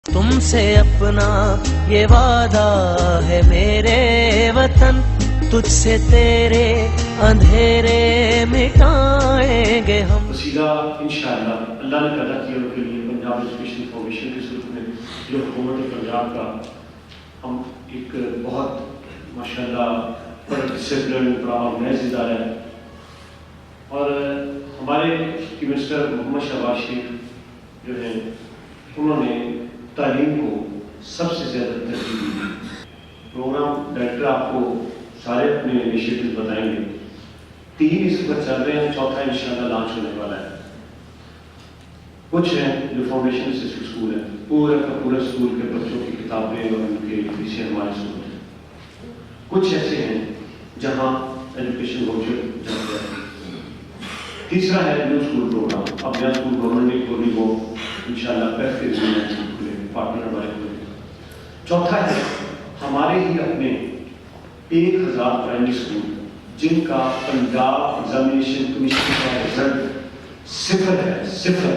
تم سے اپنا یہ وعدہ ہے میرے وطن، تجھ سے تیرے اندھیرے مٹائیں گے ہم۔ وسیلہ انشاءاللہ اللہ نے پیدا کیا ان کے لیے پنجاب ایجوکیشن فاؤنڈیشن کی صورت میں، جو حکومت پنجاب کا ہم ایک بہت ماشاءاللہ پر ڈسپلن آرگنائز ادارہ ہے، اور ہمارے منسٹر محمد شہباز شریف جو ہیں انہوں نے تعلیم کو سب سے زیادہ ترجیح دی۔ پروگرام ڈائریکٹر آپ کو سارے اپنے انیشیٹوز بتائیں گے۔ 3 اس وقت چل رہے ہیں، 4تھا انشاءاللہ لانچ ہونے والا ہے۔ کچھ ہیں جو فاؤنڈیشن سسٹم اسکول ہے، پورا کا پورا اسکول کے بچوں کی کتابیں اور ان کے پیچھے ہمارے اسکول ہیں۔ کچھ ایسے ہیں جہاں ایجوکیشن واؤچر چلتا ہے۔ تیسرا ہے نیو اسکول پروگرام، اب نیا اسکول گورنمنٹ نے کھولی، وہ انشاءاللہ پہلے کھلے پارٹنر ہمارے کھولے۔ چوتھا ہے ہمارے ہی اپنے 1000 پرائمری اسکول جن کا پنجاب ایگزامینیشن کمیشن کا رزلٹ 0 ہے، 0۔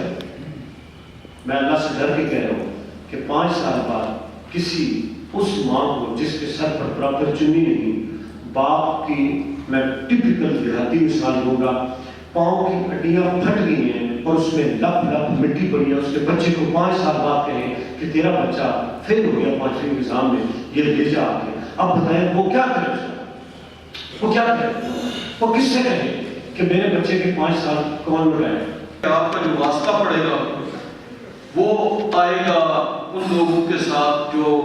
میں اللہ سے ڈر کے کہہ رہا ہوں کہ 5 سال بعد کسی اس ماں کو جس کے سر پر پراپر چنی نہیں، باپ کی، میں ٹپیکل دیہاتی مثال ہوگا، پاؤں کی ہڈیاں پھٹ گئی ہیں اور اس میں لپ لپ مٹی پڑی ہے، اس کے بچے کو 5 سال بعد کہیں کہ تیرا بچہ فیل ہو گیا 5ویں ایگزام میں، یہ لے جا کے۔ اب بتائیں وہ کیا کرے، وہ کیا کرے، وہ کس سے کہے کہ میرے بچے کے 5 سال کون رہے؟ آپ کا جو واسطہ پڑے گا وہ آئے گا ان لوگوں کے ساتھ جو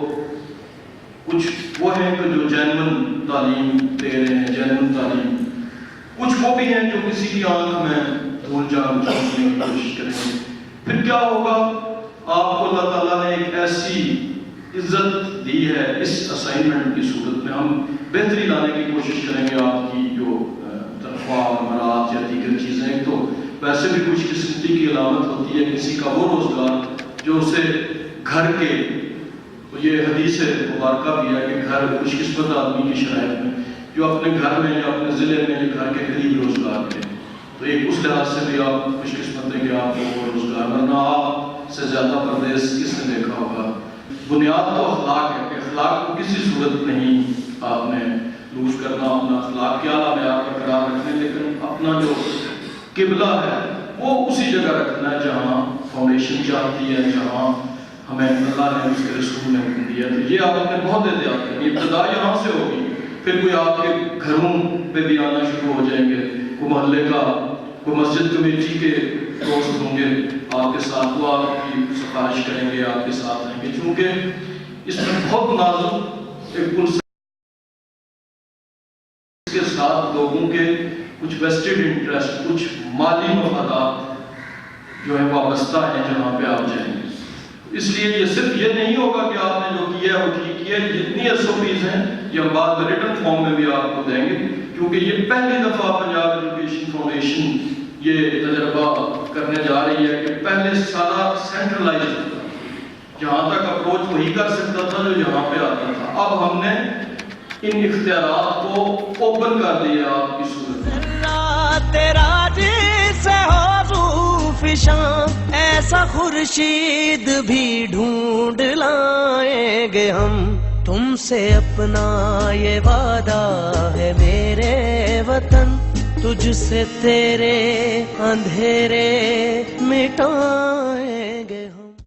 کچھ وہ ہیں کہ جو جینون تعلیم دے رہے ہیں، جینون تعلیم، کچھ وہ بھی ہیں جو کسی کی آنکھ میں دھول جان چھوڑنے کی کوشش کریں گے۔ پھر کیا ہوگا؟ آپ کو اللہ تعالیٰ نے ایک ایسی عزت دی ہے اس اسائنمنٹ کی صورت میں، ہم بہتری لانے کی کوشش کریں گے۔ آپ کی جو تنخواہ مرات یا دیگر چیزیں، تو ویسے بھی کچھ قسمتی کی علامت ہوتی ہے کسی کا وہ روزگار جو اسے گھر کے، یہ حدیث مبارکہ بھی ہے کہ گھر خوش قسمت آدمی کی شرائط میں جو اپنے گھر میں یا اپنے ضلع میں یا گھر کے قریب روزگار کریں، تو ایک اس لحاظ سے بھی آپ خوش قسمت ہیں کہ آپ کو روزگار، ورنہ آپ سے زیادہ پردیس کس نے دیکھا ہوگا۔ بنیاد تو اخلاق ہے کہ اخلاق کو کسی صورت نہیں آپ نے لوز کرنا، اپنا اخلاق کے اعلیٰ معیار برقرار رکھنے، لیکن اپنا جو قبلہ ہے وہ اسی جگہ رکھنا ہے جہاں فاؤنڈیشن چاہتی ہے، جہاں ہمیں اللہ نے اس کے رسول نے حکم دیا۔ تو یہ آپ نے بہت احتیاط کرنی، ابتدا یہاں سے ہوگی، پھر کوئی آپ کے گھروں پہ بھی آنا شروع ہو جائیں گے، کوئی محلے کا، کوئی مسجد کمیٹی کے دوست ہوں گے آپ کے ساتھ، وہ آپ کی سفارش کریں گے، آپ کے ساتھ رہیں گے، چونکہ اس میں بہت نازک ایک پل کے ساتھ لوگوں کے کچھ ویسٹڈ انٹرسٹ، کچھ مالی مفادات جو ہیں وابستہ ہیں جہاں پہ آپ جائیں گے۔ اس لیے یہ صرف یہ نہیں ہوگا کہ آپ نے جو کیا ہے وہ ٹھیک کیا ہے، جتنی SOPs ہیں یہ ہم بعد میں ریٹن فارم میں بھی آپ کو دیں گے، کیونکہ یہ پہلی دفعہ پنجاب ایجوکیشن فاؤنڈیشن یہ تجربہ کرنے جا رہی ہے کہ پہلے سارا سینٹرلائز ہوتا، جہاں تک اپروچ وہی کر سکتا تھا جو یہاں پہ آتا تھا، اب ہم نے ان اختیارات کو اوپن کر دیا آپ کی صورت میں۔ تیرا جیسے حضور فشاں ایسا خورشید بھی ڈھونڈ لائیں گے ہم، تم سے اپنا یہ وعدہ ہے میرے وطن، تجھ سے تیرے اندھیرے مٹائیں